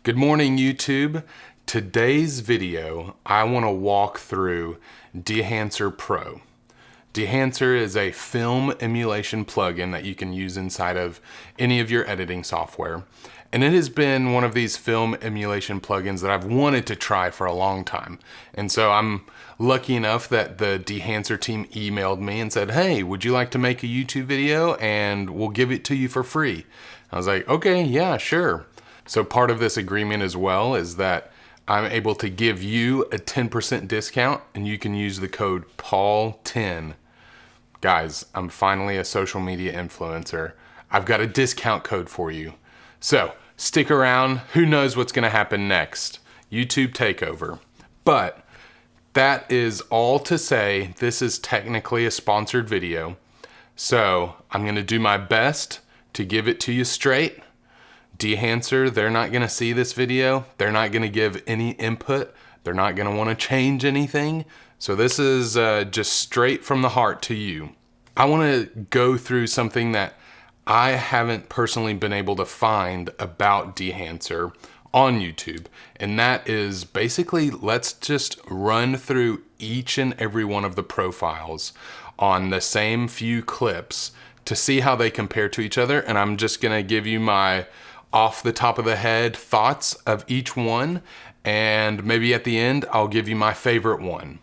Good morning, YouTube. Today's video, I want to walk through Dehancer Pro. Dehancer is a film emulation plugin that you can use inside of any of your editing software. And it has been one of these film emulation plugins that I've wanted to try for a long time. And so I'm lucky enough that the Dehancer team emailed me and said, hey, would you like to make a YouTube video and we'll give it to you for free? I was like, okay, yeah, sure. So part of this agreement as well is that I'm able to give you a 10% discount and you can use the code PAUL10. Guys, I'm finally a social media influencer. I've got a discount code for you. So stick around, who knows what's gonna happen next? YouTube takeover. But that is all to say this is technically a sponsored video. So I'm gonna do my best to give it to you straight. Dehancer, they're not gonna see this video. They're not gonna give any input. They're not gonna wanna change anything. So this is just straight from the heart to you. I wanna go through something that I haven't personally been able to find about Dehancer on YouTube. And that is basically, let's just run through each and every one of the profiles on the same few clips to see how they compare to each other. And I'm just gonna give you my off the top of the head thoughts of each one, and maybe at the end I'll give you my favorite one.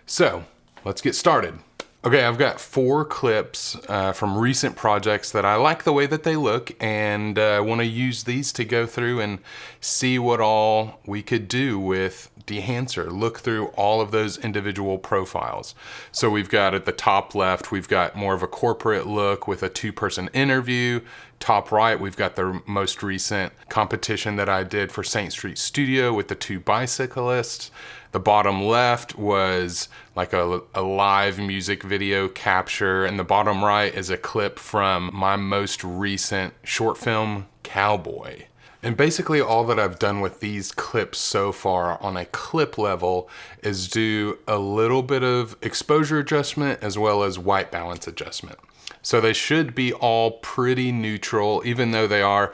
So let's get started. Okay, I've got 4 clips from recent projects that I like the way that they look, and I want to use these to go through and see what all we could do with Dehancer. Look through all of those individual profiles. So we've got at the top left, we've got more of a corporate look with a 2-person interview. Top right, we've got the most recent competition that I did for Saint Street Studio with the 2 bicyclists. The bottom left was like a live music video capture, and the bottom right is a clip from my most recent short film, Cowboy. And basically all that I've done with these clips so far on a clip level is do a little bit of exposure adjustment as well as white balance adjustment. So they should be all pretty neutral, even though they are,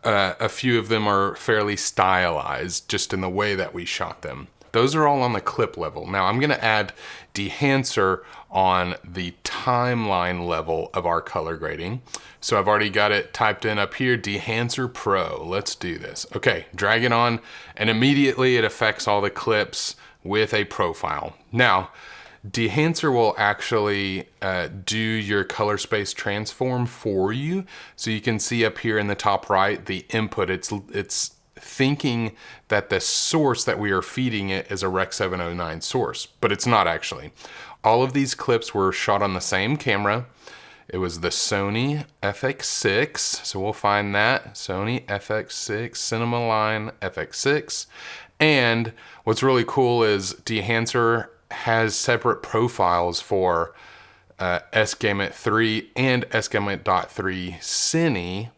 a few of them are fairly stylized just in the way that we shot them. Those are all on the clip level. Now I'm gonna add Dehancer on the timeline level of our color grading. So I've already got it typed in up here, Dehancer Pro. Let's do this. Okay, drag it on, and immediately it affects all the clips with a profile. Now, Dehancer will actually do your color space transform for you. So you can see up here in the top right, the input, it's thinking that the source that we are feeding it is a Rec. 709 source, but it's not actually. All of these clips were shot on the same camera. It was the Sony FX6, so we'll find that, Sony FX6, Cinema Line FX6. And what's really cool is Dehancer has separate profiles for S-Gamut 3 and S-Gamut.3 Cine,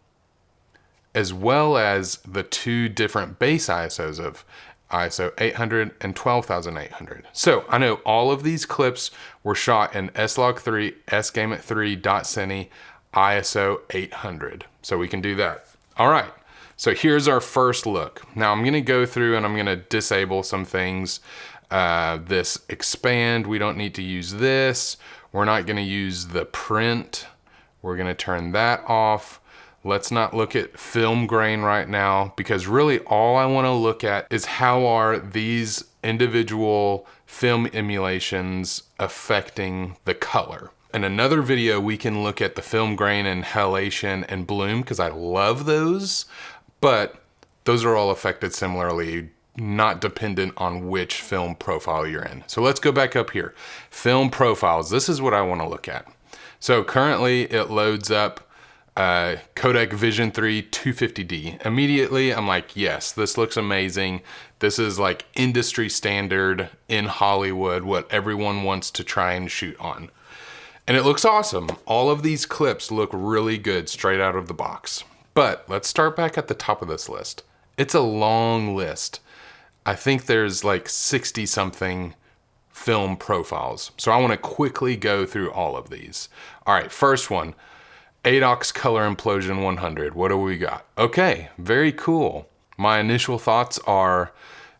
as well as the 2 different base ISOs of ISO 800 and 12,800. So I know all of these clips were shot in S-Log3, S-Gamut3.Cine, ISO 800. So we can do that. All right, so here's our first look. Now I'm gonna go through and I'm gonna disable some things. This expand, we don't need to use this. We're not gonna use the print. We're gonna turn that off. Let's not look at film grain right now, because really all I want to look at is how are these individual film emulations affecting the color. In another video, we can look at the film grain and halation and bloom, because I love those, but those are all affected similarly, not dependent on which film profile you're in. So let's go back up here. Film profiles, this is what I want to look at. So currently it loads up Kodak Vision3 250D. Immediately I'm like, yes, this looks amazing. This is like industry standard in Hollywood, what everyone wants to try and shoot on. And it looks awesome. All of these clips look really good straight out of the box. But let's start back at the top of this list. It's a long list. I think there's like 60 something film profiles. So I want to quickly go through all of these. All right, first one, Adox Color Implosion 100. What do we got? Okay, very cool. My initial thoughts are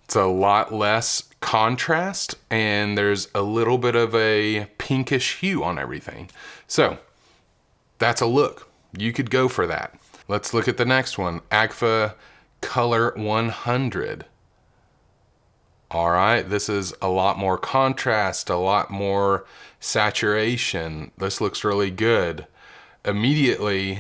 it's a lot less contrast and there's a little bit of a pinkish hue on everything. So that's a look. You could go for that. Let's look at the next one, Agfa Color 100. All right, this is a lot more contrast, a lot more saturation. This looks really good. Immediately,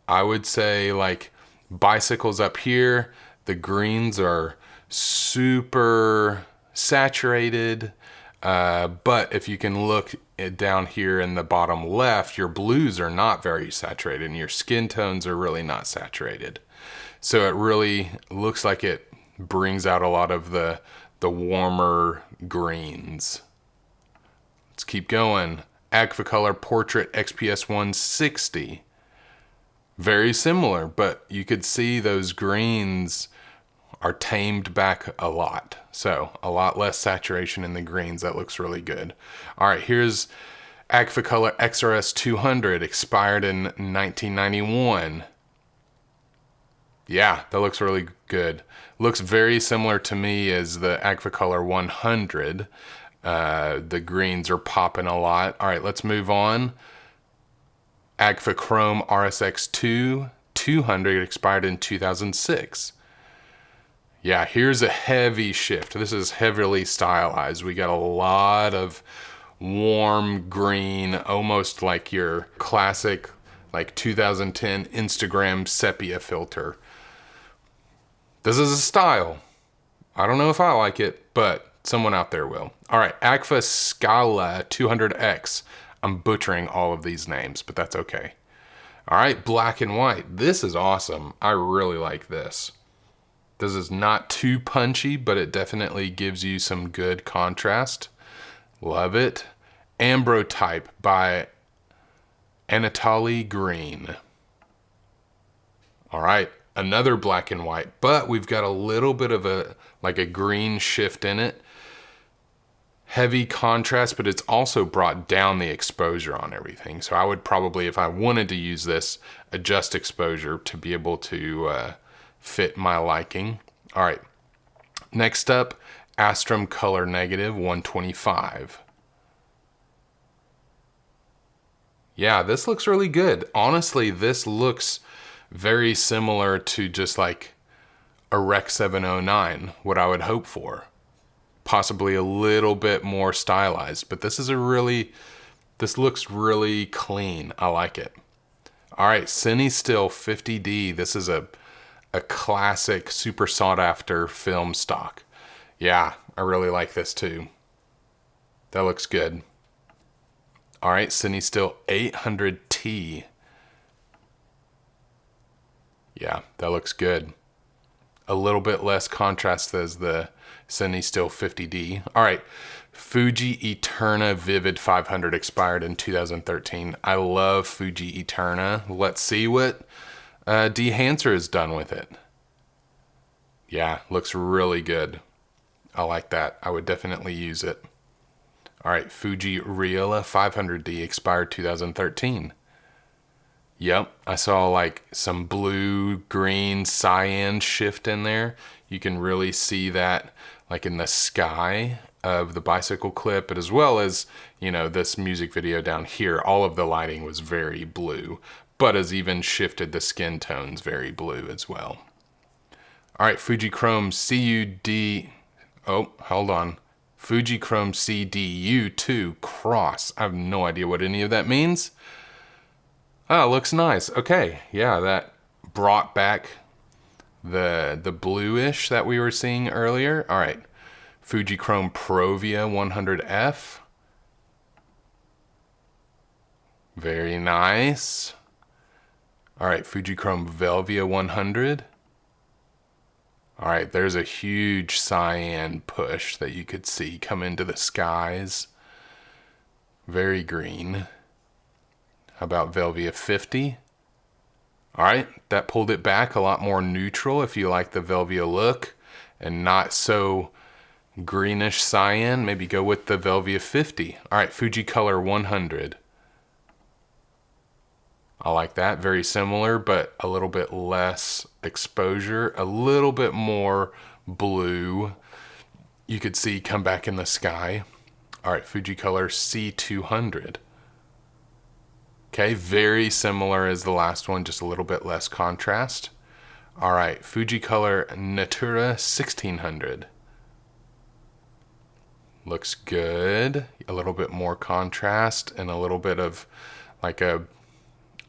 I would say like bicycles up here, the greens are super saturated. But if you can look down here in the bottom left, your blues are not very saturated and your skin tones are really not saturated. So it really looks like it brings out a lot of the warmer greens. Let's keep going. Agfa Color Portrait XPS 160. Very similar, but you could see those greens are tamed back a lot. So a lot less saturation in the greens. That looks really good. All right, here's Agfa Color XRS 200, expired in 1991. Yeah, that looks really good. Looks very similar to me as the Agfa Color 100. The greens are popping a lot. All right, let's move on. Agfa Chrome RSX II 200, expired in 2006. Yeah, here's a heavy shift. This is heavily stylized. We got a lot of warm green, almost like your classic like 2010 Instagram sepia filter. This is a style. I don't know if I like it, but someone out there will. All right, Agfa Scala 200X. I'm butchering all of these names, but that's okay. All right, black and white. This is awesome. I really like this. This is not too punchy, but it definitely gives you some good contrast. Love it. Ambrotype by Anatoly Green. All right, another black and white, but we've got a little bit of a green shift in it. Heavy contrast, but it's also brought down the exposure on everything. So I would probably, if I wanted to use this, adjust exposure to be able to fit my liking. All right, next up, Astrum Color Negative 125. Yeah, this looks really good. Honestly, this looks very similar to just like a Rec 709, what I would hope for. Possibly a little bit more stylized, but this looks really clean. I like it. All right, Cine Still 50D. This is a classic, super sought after film stock. Yeah, I really like this too. That looks good. All right, Cine Still 800T. Yeah, that looks good. A little bit less contrast as the Cine Still 50D. All right, Fuji Eterna Vivid 500, expired in 2013. I love Fuji Eterna. Let's see what Dehancer has done with it. Yeah, looks really good. I like that. I would definitely use it. All right, Fuji Reala 500D, expired 2013. Yep, I saw like some blue, green, cyan shift in there. You can really see that like in the sky of the bicycle clip, but as well as, you know, this music video down here, all of the lighting was very blue, but has even shifted the skin tones very blue as well. All right, Fujichrome Fujichrome CDU-II Cross. I have no idea what any of that means. Oh, looks nice. Okay, yeah, that brought back the bluish that we were seeing earlier. All right, Fujichrome Provia 100F. Very nice. All right, Fujichrome Velvia 100. All right, there's a huge cyan push that you could see come into the skies. Very green. How about Velvia 50? All right, that pulled it back a lot more neutral if you like the Velvia look and not so greenish cyan. Maybe go with the Velvia 50. All right, Fujicolor 100. I like that. Very similar, but a little bit less exposure, a little bit more blue. You could see come back in the sky. All right, Fujicolor C200. Okay, very similar as the last one, just a little bit less contrast. All right, Fujicolor Natura 1600. Looks good. A little bit more contrast and a little bit of like a,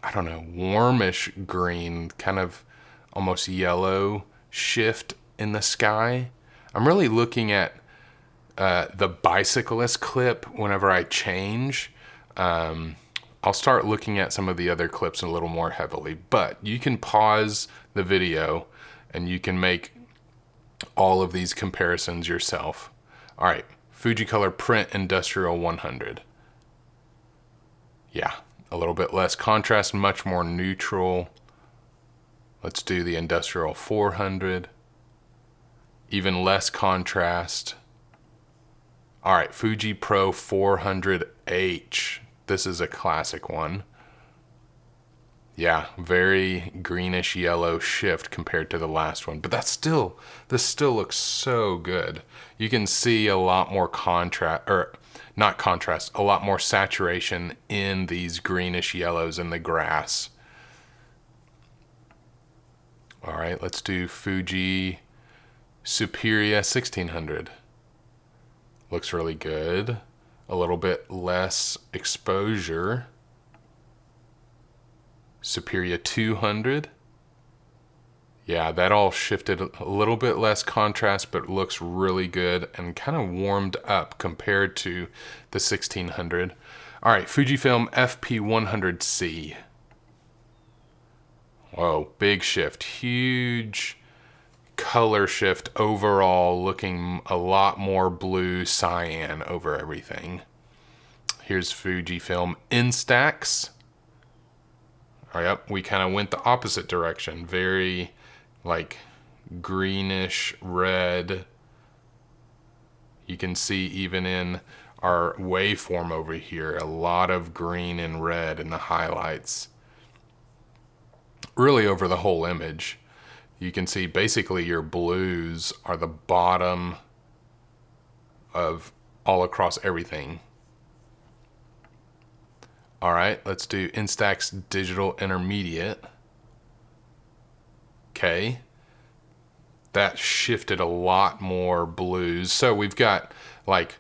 I don't know, warmish green, kind of almost yellow shift in the sky. I'm really looking at the bicyclist clip whenever I change. I'll start looking at some of the other clips a little more heavily, but you can pause the video and you can make all of these comparisons yourself. All right, Fujicolor Print Industrial 100. Yeah, a little bit less contrast, much more neutral. Let's do the Industrial 400. Even less contrast. All right, Fuji Pro 400H. This is a classic one. Yeah, very greenish yellow shift compared to the last one, but this still looks so good. You can see a lot more contrast, or not contrast, a lot more saturation in these greenish yellows in the grass. All right, let's do Fuji Superia 1600. Looks really good. A little bit less exposure. Superia 200. Yeah, that all shifted a little bit less contrast, but looks really good and kind of warmed up compared to the 1600. All right, Fujifilm FP100C. Whoa, big shift, huge color shift overall, looking a lot more blue cyan over everything. Here's Fujifilm Instax. All right, yep, we kind of went the opposite direction. Very like greenish red. You can see even in our waveform over here, a lot of green and red in the highlights. Really over the whole image. You can see basically your blues are the bottom of all across everything. All right, let's do Instax Digital Intermediate. Okay, that shifted a lot more blues. So we've got like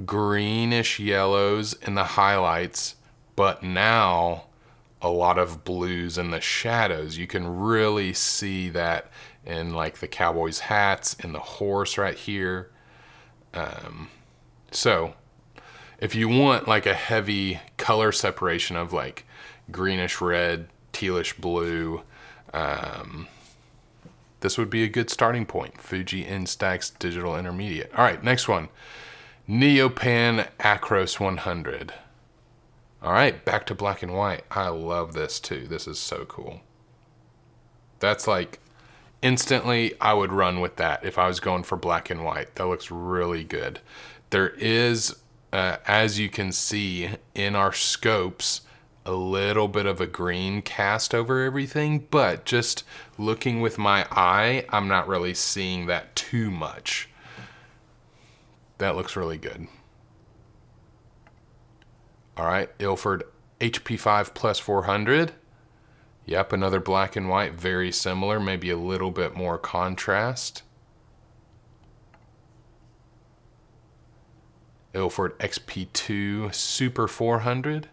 greenish yellows in the highlights, but now a lot of blues in the shadows. You can really see that in like the cowboys' hats and the horse right here. So if you want like a heavy color separation of like greenish red, tealish blue, this would be a good starting point. Fuji Instax Digital Intermediate. All right, next one. Neopan Acros 100. All right, back to black and white. I love this too. This is so cool. That's like instantly I would run with that if I was going for black and white. That looks really good. There is, as you can see in our scopes, a little bit of a green cast over everything, but just looking with my eye, I'm not really seeing that too much. That looks really good. All right, Ilford HP5 Plus 400. Yep, another black and white, very similar, maybe a little bit more contrast. Ilford XP2 Super 400.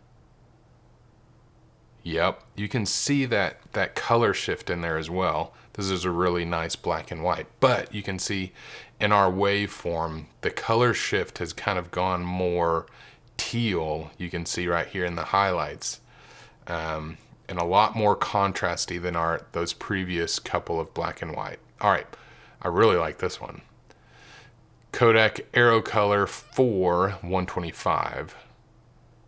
Yep, you can see that color shift in there as well. This is a really nice black and white, but you can see in our waveform, the color shift has kind of gone more teal. You can see right here in the highlights, and a lot more contrasty than those previous couple of black and white. All right, I really like this one. Kodak Aerocolor IV 125.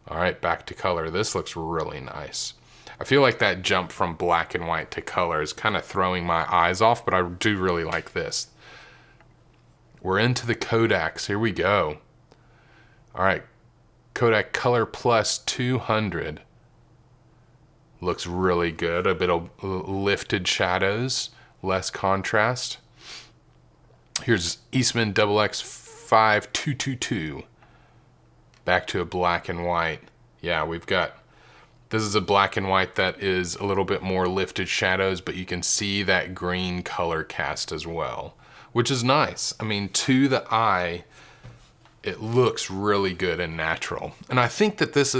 All right, back to color. This looks really nice. I feel like that jump from black and white to color is kind of throwing my eyes off, but I do really like this. We're into the Kodaks. Here we go. All right, Kodak Color Plus 200. Looks really good. A bit of lifted shadows, less contrast. Here's Eastman XX5222. Back to a black and white. Yeah, this is a black and white that is a little bit more lifted shadows, but you can see that green color cast as well, which is nice. I mean, to the eye, it looks really good and natural. And I think that this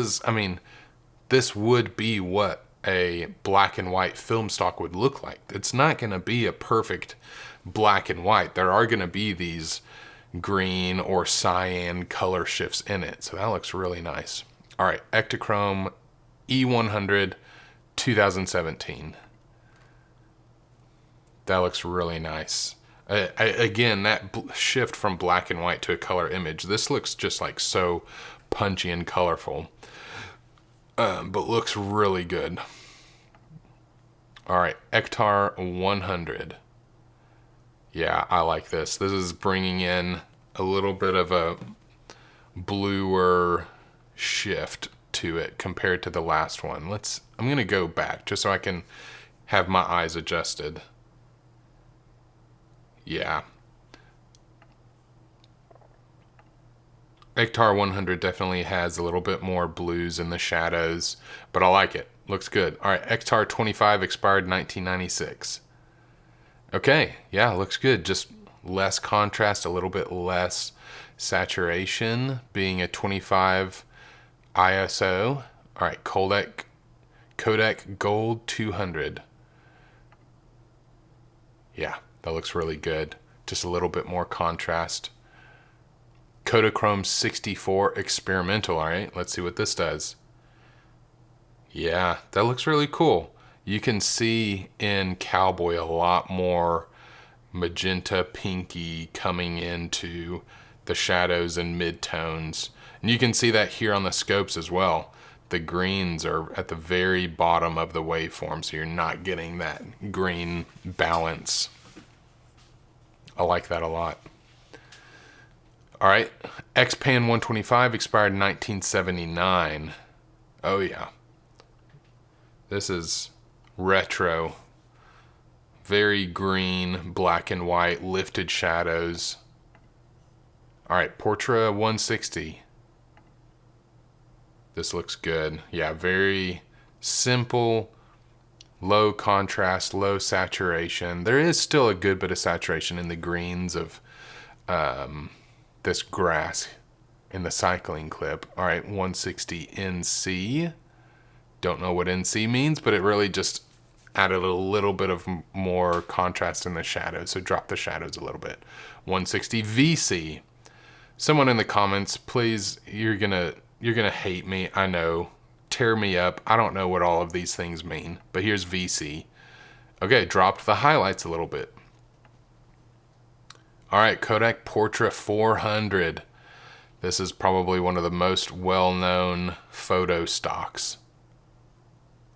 would be what a black and white film stock would look like. It's not going to be a perfect black and white. There are going to be these green or cyan color shifts in it. So that looks really nice. All right, Ektachrome E100 2017. That looks really nice. Again, that shift from black and white to a color image, this looks just like so punchy and colorful, but looks really good. All right, Ektar 100. Yeah, I like this. This is bringing in a little bit of a bluer shift to it compared to the last one. I'm gonna go back just so I can have my eyes adjusted. Yeah. Ektar 100 definitely has a little bit more blues in the shadows, but I like it. Looks good. All right, Ektar 25 expired 1996. Okay, yeah, looks good. Just less contrast, a little bit less saturation, being a 25 ISO. All right, Kodak Gold 200. Yeah, that looks really good. Just a little bit more contrast. Kodachrome 64 experimental. All right, let's see what this does. Yeah, that looks really cool. You can see in Cowboy a lot more magenta pinky coming into the shadows and midtones. And you can see that here on the scopes as well. The greens are at the very bottom of the waveform, so you're not getting that green balance. I like that a lot. All right, X-Pan 125 expired in 1979. Oh yeah. This is retro. Very green, black and white, lifted shadows. All right, Portra 160. This looks good. Yeah, very simple, low contrast, low saturation. There is still a good bit of saturation in the greens of this grass in the cycling clip. All right, 160 NC. Don't know what NC means, but it really just added a little bit of more contrast in the shadows, so drop the shadows a little bit. 160 VC. Someone in the comments, please, you're gonna hate me, I know. Tear me up. I don't know what all of these things mean, but here's VC. Okay, dropped the highlights a little bit. All right, Kodak Portra 400. This is probably one of the most well-known photo stocks.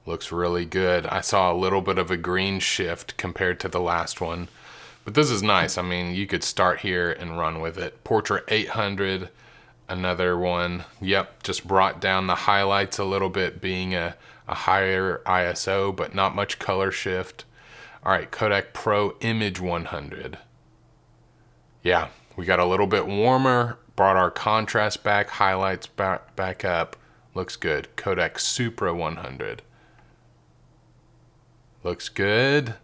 Looks really good. I saw a little bit of a green shift compared to the last one, but this is nice. I mean, you could start here and run with it. Portra 800, another one. Yep, just brought down the highlights a little bit, being a higher ISO, but not much color shift. All right, Kodak Pro Image 100. Yeah, we got a little bit warmer, brought our contrast back, highlights back up. Looks good. Kodak Supra 100. Looks good.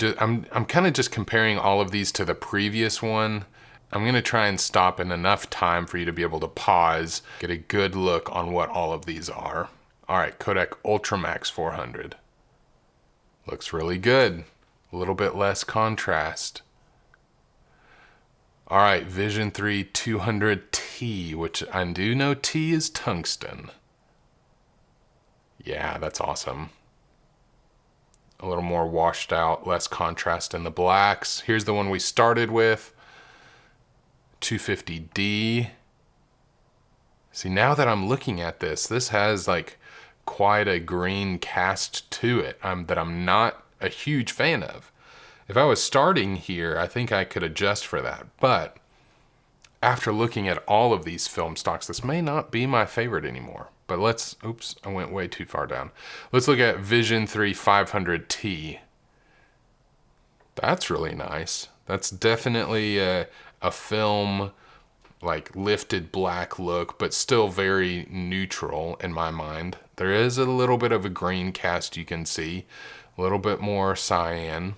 I'm kind of just comparing all of these to the previous one. I'm going to try and stop in enough time for you to be able to pause, get a good look on what all of these are. All right, Kodak Ultramax 400. Looks really good. A little bit less contrast. All right, Vision3 200T, which I do know T is tungsten. Yeah, that's awesome. A little more washed out, less contrast in the blacks. Here's the one we started with, 250D. See, now that I'm looking at this, this has like quite a green cast to it that I'm not a huge fan of. If I was starting here, I think I could adjust for that. But after looking at all of these film stocks, this may not be my favorite anymore. But let's, oops, I went way too far down. Let's look at Vision3 500T. That's really nice. That's definitely a film, like lifted black look, but still very neutral in my mind. There is a little bit of a green cast you can see, a little bit more cyan.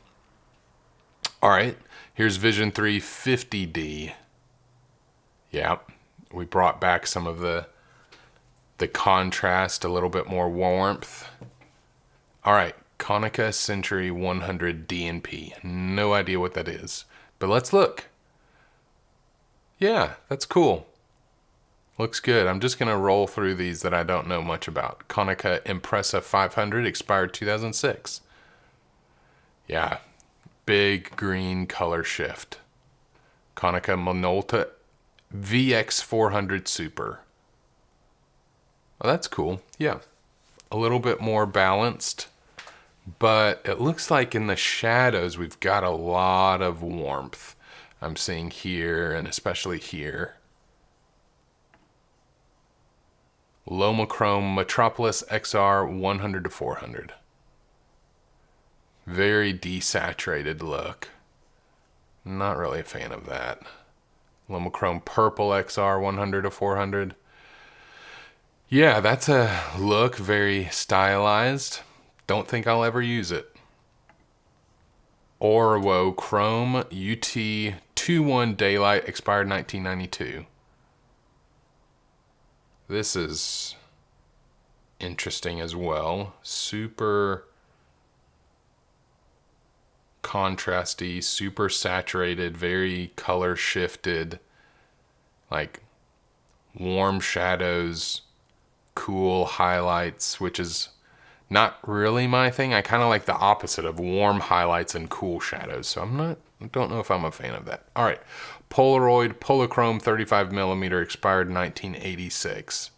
All right, here's Vision3 50D. Yeah, we brought back some of the contrast, a little bit more warmth. All right, Konica Centuria 100 DNP. No idea what that is, but let's look. Yeah, that's cool. Looks good. I'm just gonna roll through these that I don't know much about. Konica Impresa 500, expired 2006. Yeah, big green color shift. Konica Minolta VX400 Super. Oh, that's cool. Yeah, a little bit more balanced, but it looks like in the shadows we've got a lot of warmth. I'm seeing here and especially here. Lomochrome Metropolis XR 100 to 400. Very desaturated look. Not really a fan of that. Lomochrome Purple XR 100 to 400. Yeah, that's a look, very stylized. Don't think I'll ever use it. Orwo Chrome UT 2.1 Daylight, expired 1992. This is interesting as well. Super contrasty, super saturated, very color shifted, like warm shadows, cool highlights, which is not really my thing. I kind of like the opposite of warm highlights and cool shadows. So I don't know if I'm a fan of that. All right, Polaroid Polachrome 35mm, expired 1986.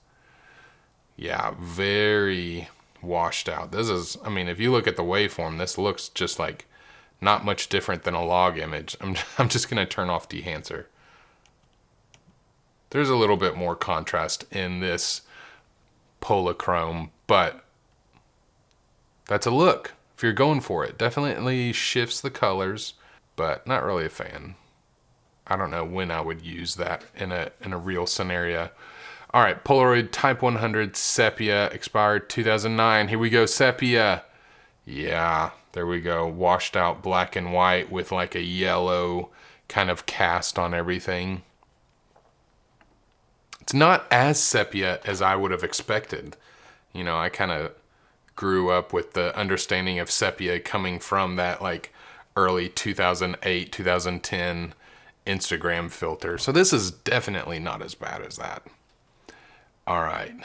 Yeah, very washed out. This is, I mean, if you look at the waveform, this looks just like not much different than a log image. I'm just gonna turn off Dehancer. There's a little bit more contrast in this Polachrome, but that's a look if you're going for it. Definitely shifts the colors, but not really a fan. I don't know when I would use that in a real scenario. All right, Polaroid Type 100 Sepia, expired 2009. Here we go, Sepia. Yeah, there we go. Washed out black and white with like a yellow kind of cast on everything. It's not as sepia as I would have expected. You know, I kind of grew up with the understanding of sepia coming from that like early 2008, 2010 Instagram filter. So this is definitely not as bad as that. All right.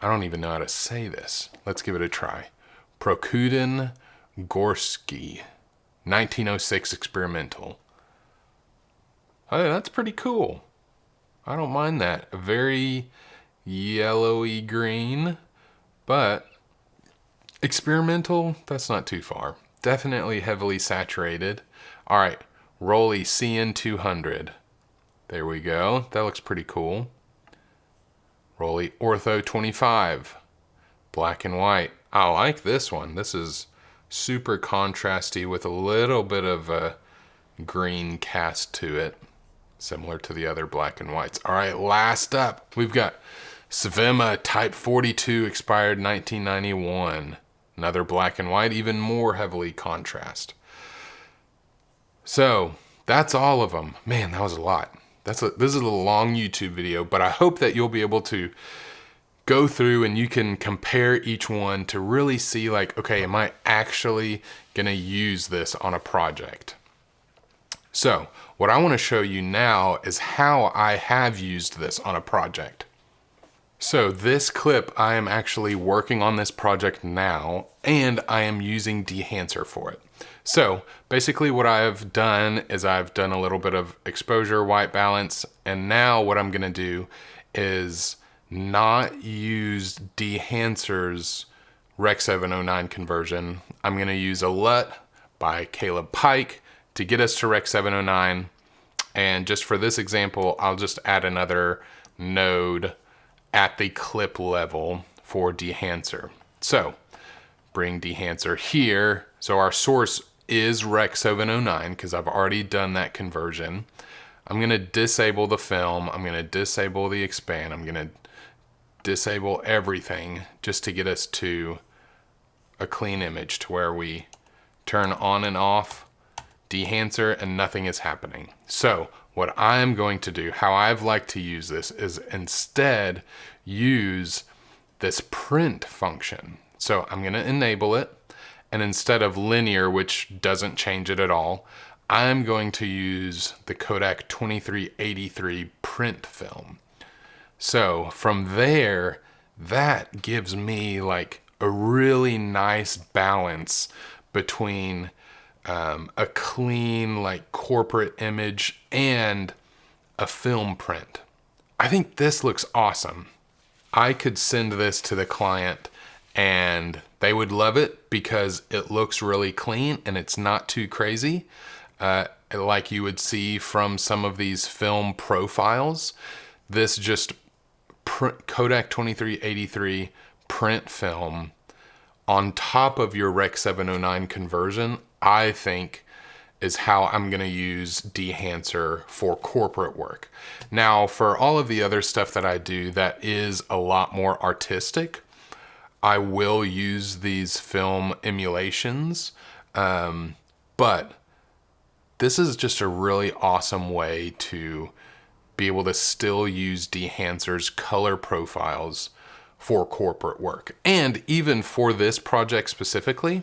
I don't even know how to say this. Let's give it a try. Prokudin Gorsky, 1906 experimental. Oh, that's pretty cool. I don't mind that. A very yellowy green, but experimental, that's not too far. Definitely heavily saturated. All right, Rollei CN200. There we go. That looks pretty cool. Rollei Ortho 25. Black and white. I like this one. This is super contrasty with a little bit of a green cast to it, similar to the other black and whites. All right, last up, we've got Svema Type 42, expired 1991. Another black and white, even more heavily contrast. So that's all of them. Man, that was a lot. This is a long YouTube video, but I hope that you'll be able to go through and you can compare each one to really see like, okay, am I actually gonna use this on a project? So what I want to show you now is how I have used this on a project. So this clip, I am actually working on this project now, and I am using Dehancer for it. So basically what I've done is I've done a little bit of exposure, white balance, and now what I'm gonna do is not use Dehancer's Rec. 709 conversion. I'm gonna use a LUT by Caleb Pike to get us to Rec. 709. And just for this example, I'll just add another node at the clip level for Dehancer. So bring Dehancer here. So our source is Rec 709 because I've already done that conversion. I'm gonna disable the film. I'm gonna disable the expand. I'm gonna disable everything just to get us to a clean image to where we turn on and off Dehancer and nothing is happening. So what I'm going to do, how I've liked to use this, is instead use this print function. So I'm gonna enable it, and instead of linear, which doesn't change it at all, I'm going to use the Kodak 2383 print film. So from there, that gives me like a really nice balance between a clean like corporate image and a film print. I think this looks awesome. I could send this to the client and they would love it because it looks really clean and it's not too crazy. Like you would see from some of these film profiles. This just Kodak 2383 print film on top of your Rec 709 conversion, I think is how I'm gonna use Dehancer for corporate work. Now, for all of the other stuff that I do that is a lot more artistic, I will use these film emulations, but this is just a really awesome way to be able to still use Dehancer's color profiles for corporate work. And even for this project specifically,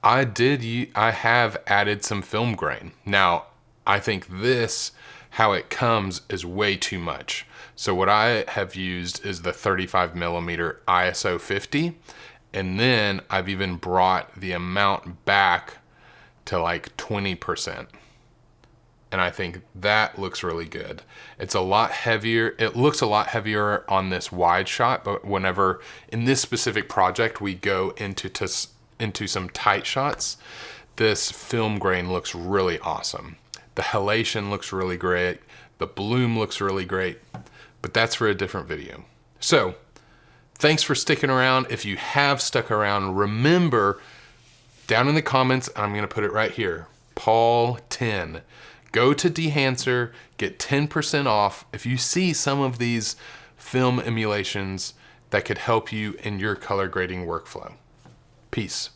I have added some film grain. Now, I think this, how it comes, is way too much. So what I have used is the 35mm ISO 50, and then I've even brought the amount back to like 20%. And I think that looks really good. It's a lot heavier. It looks a lot heavier on this wide shot, but whenever in this specific project we go into some tight shots, this film grain looks really awesome. The halation looks really great. The bloom looks really great, but that's for a different video. So thanks for sticking around. If you have stuck around, remember down in the comments, I'm gonna put it right here, Paul 10. Go to Dehancer, get 10% off if you see some of these film emulations that could help you in your color grading workflow. Peace.